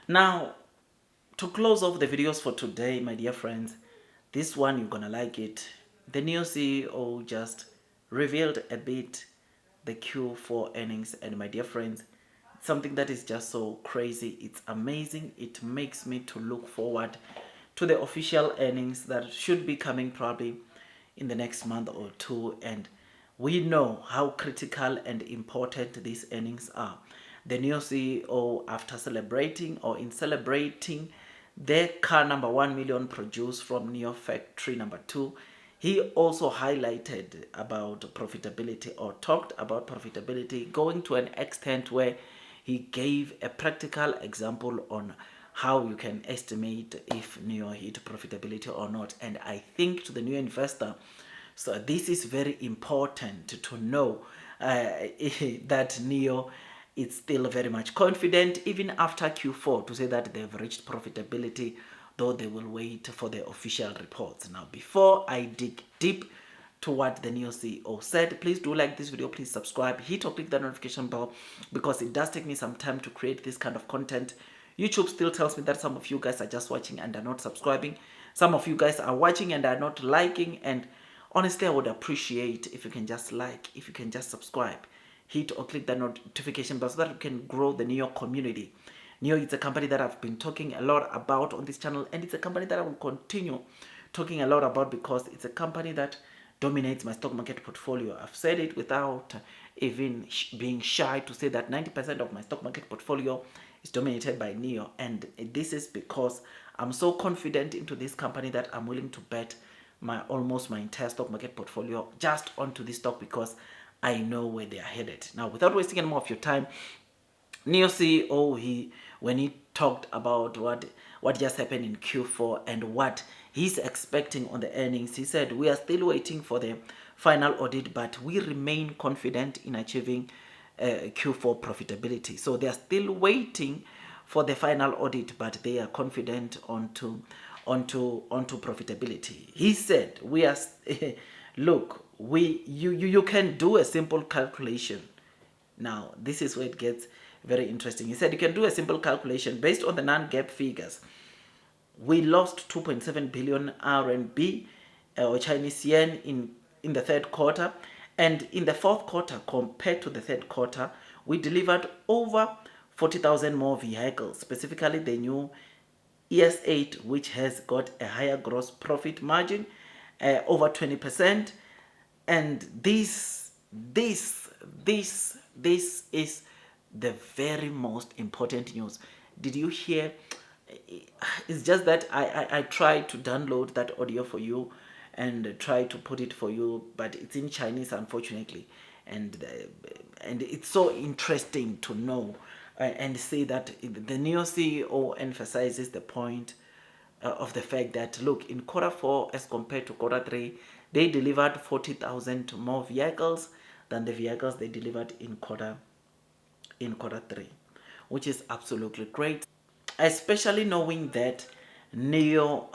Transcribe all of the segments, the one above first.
Now, to close off the videos for today, my dear friends, this one you're gonna like it. The NIO CEO just revealed a bit the Q4 earnings, and my dear friends, something that is just so crazy. It's amazing. It makes me to look forward to the official earnings that should be coming probably in the next month or two, and we know how critical and important these earnings are. The new CEO, after celebrating or in celebrating the car number 1 million produced from NIO factory number 2, he also highlighted about profitability, or talked about profitability, going to an extent where he gave a practical example on how you can estimate if NIO hit profitability or not. And I think to the new investor, so this is very important to know that NIO is still very much confident even after Q4 to say that they've reached profitability, though they will wait for the official reports. Now, before I dig deep to what the NIO CEO said, please do like this video, please subscribe, hit or click the notification bell, because it does take me some time to create this kind of content. YouTube still tells me that some of you guys are just watching and are not subscribing. Some of you guys are watching and are not liking, and honestly, I would appreciate if you can just like, if you can just subscribe, hit or click the notification bell so that we can grow the NIO community. NIO is a company that I've been talking a lot about on this channel, and it's a company that I will continue talking a lot about because it's a company that dominates my stock market portfolio. I've said it without even being shy to say that 90% of my stock market portfolio is dominated by NIO, and this is because I'm so confident into this company that I'm willing to bet almost my entire stock market portfolio just onto this stock because I know where they are headed. Now, without wasting any more of your time, NIO CEO, when he talked about what just happened in Q4 and what he's expecting on the earnings, he said we are still waiting for the final audit, but we remain confident in achieving Q4 profitability. So they are still waiting for the final audit, but they are confident onto profitability. He said we are look, you can do a simple calculation. Now, this is where it gets very interesting. He said you can do a simple calculation based on the non-GAAP figures. We lost 2.7 billion RMB or Chinese yuan in the third quarter, and in the fourth quarter compared to the third quarter, we delivered over 40,000 more vehicles, specifically the new ES8, which has got a higher gross profit margin, over 20%. And this is the very most important news. Did you hear? It's just that I tried to download that audio for you and try to put it for you, but it's in Chinese, unfortunately, and it's so interesting to know and see that the NIO CEO emphasizes the point of the fact that, look, in quarter 4 as compared to quarter 3, they delivered 40,000 more vehicles than the vehicles they delivered in quarter 3, which is absolutely great, especially knowing that NIO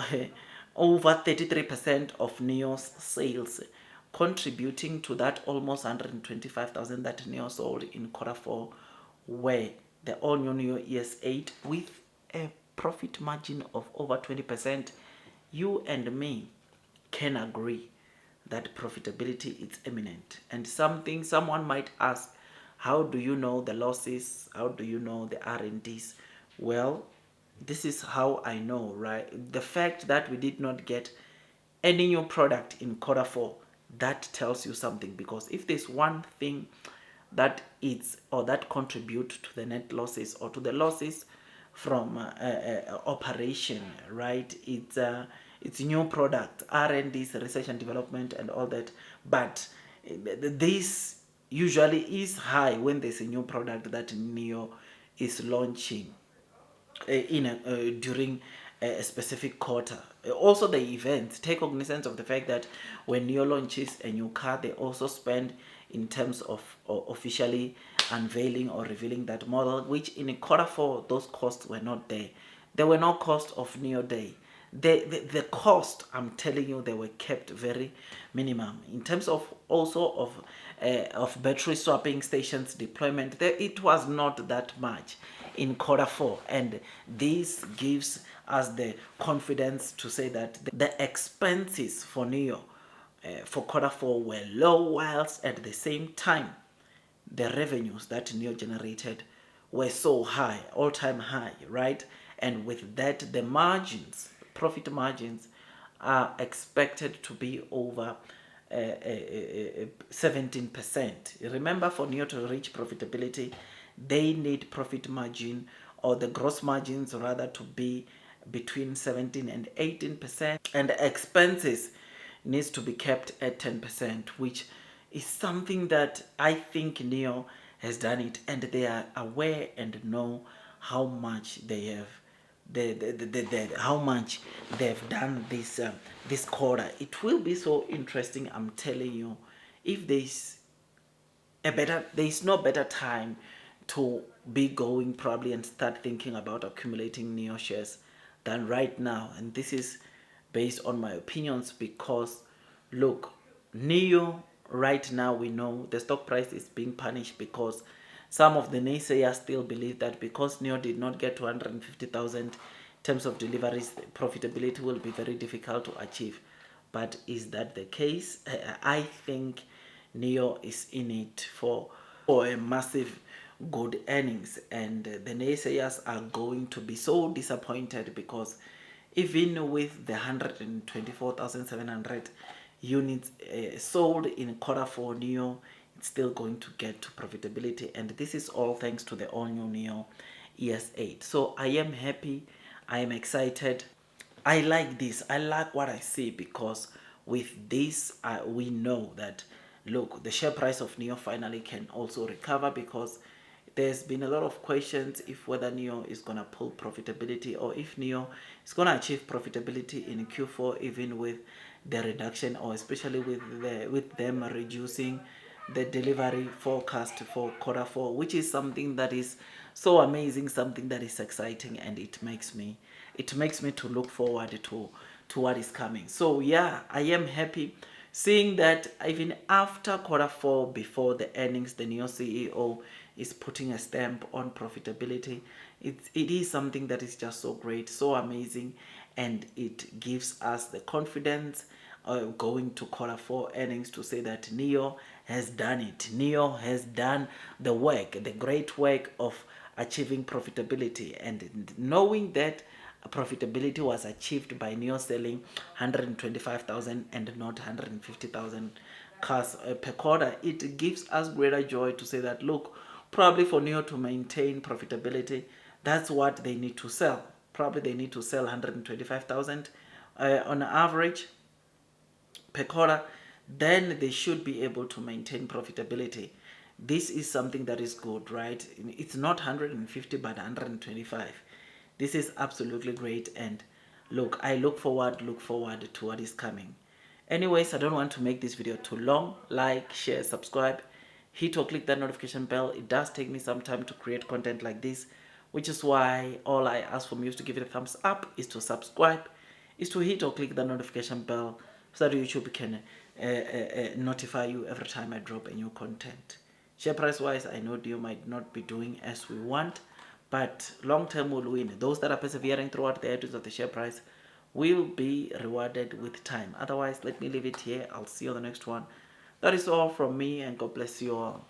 over 33% of NIO's sales, contributing to that almost 125,000 that NIO sold in quarter 4, were the all-new NIO ES8 with a profit margin of over 20%. You and me can agree that profitability is imminent. And someone might ask, how do you know the losses? How do you know the R&Ds? Well, this is how I know, right? The fact that we did not get any new product in quarter 4, that tells you something, because if there's one thing that is or that contribute to the net losses or to the losses from operation, right, it's new product, R&D's, research and development and all that. But this usually is high when there's a new product that NIO is launching during a specific quarter. Also, the events take cognizance of the fact that when NIO launches a new car, they also spend in terms of officially unveiling or revealing that model, which in quarter 4, those costs were not there. There were no cost of NIO Day. The cost, I'm telling you, they were kept very minimum. In terms of also of battery swapping stations deployment, it was not that much. in quarter four, and this gives us the confidence to say that the expenses for NIO for quarter four were low, whilst at the same time the revenues that NIO generated were so high, all-time high, right? And with that, the margins, profit margins, are expected to be over 17%. Remember, for NIO to reach profitability, they need profit margin, or the gross margins rather, to be between 17 and 18%, and the expenses needs to be kept at 10%, which is something that I think NIO has done it, and they are aware and know how much they have how much they've done this quarter. It will be so interesting, I'm telling you. If there's no better time to be going probably and start thinking about accumulating NIO shares than right now. And this is based on my opinions, because look, NIO right now, we know the stock price is being punished because some of the naysayers still believe that because NIO did not get to 150,000 in terms of deliveries, profitability will be very difficult to achieve. But is that the case? I think NIO is in it for a massive good earnings, and the naysayers are going to be so disappointed, because even with the 124,700 units sold in quarter four, NIO it's still going to get to profitability, and this is all thanks to the all new NIO ES8. So I am happy, I am excited, I like this, I like what I see, because with this we know that, look, the share price of NIO finally can also recover, because there's been a lot of questions if whether NIO is going to pull profitability, or if NIO is going to achieve profitability in Q4, even with the reduction, or especially with them reducing the delivery forecast for quarter four, which is something that is so amazing, something that is exciting, and it makes me to look forward to what is coming. So yeah, I am happy seeing that even after quarter four, before the earnings, the NIO CEO is putting a stamp on profitability. It is something that is just so great, so amazing, and it gives us the confidence going to quarter four earnings to say that NIO has done it. NIO has done the work, the great work of achieving profitability, and knowing that profitability was achieved by NIO selling 125,000 and not 150,000 cars per quarter, it gives us greater joy to say that, look, probably for NIO to maintain profitability, that's what they need to sell. Probably they need to sell 125,000 on average per quarter, then they should be able to maintain profitability. This is something that is good, right? It's not 150 but 125. This is absolutely great, and look, I look forward to what is coming. Anyways, I don't want to make this video too long. Like, share, subscribe, hit or click that notification bell. It does take me some time to create content like this, which is why all I ask from you is to give it a thumbs up, is to subscribe, is to hit or click the notification bell, so that YouTube can notify you every time I drop a new content. Share price wise, I know you might not be doing as we want, but long term will win. Those that are persevering throughout the headwinds of the share price will be rewarded with time. Otherwise, let me leave it here. I'll see you on the next one. That is all from me, and God bless you all.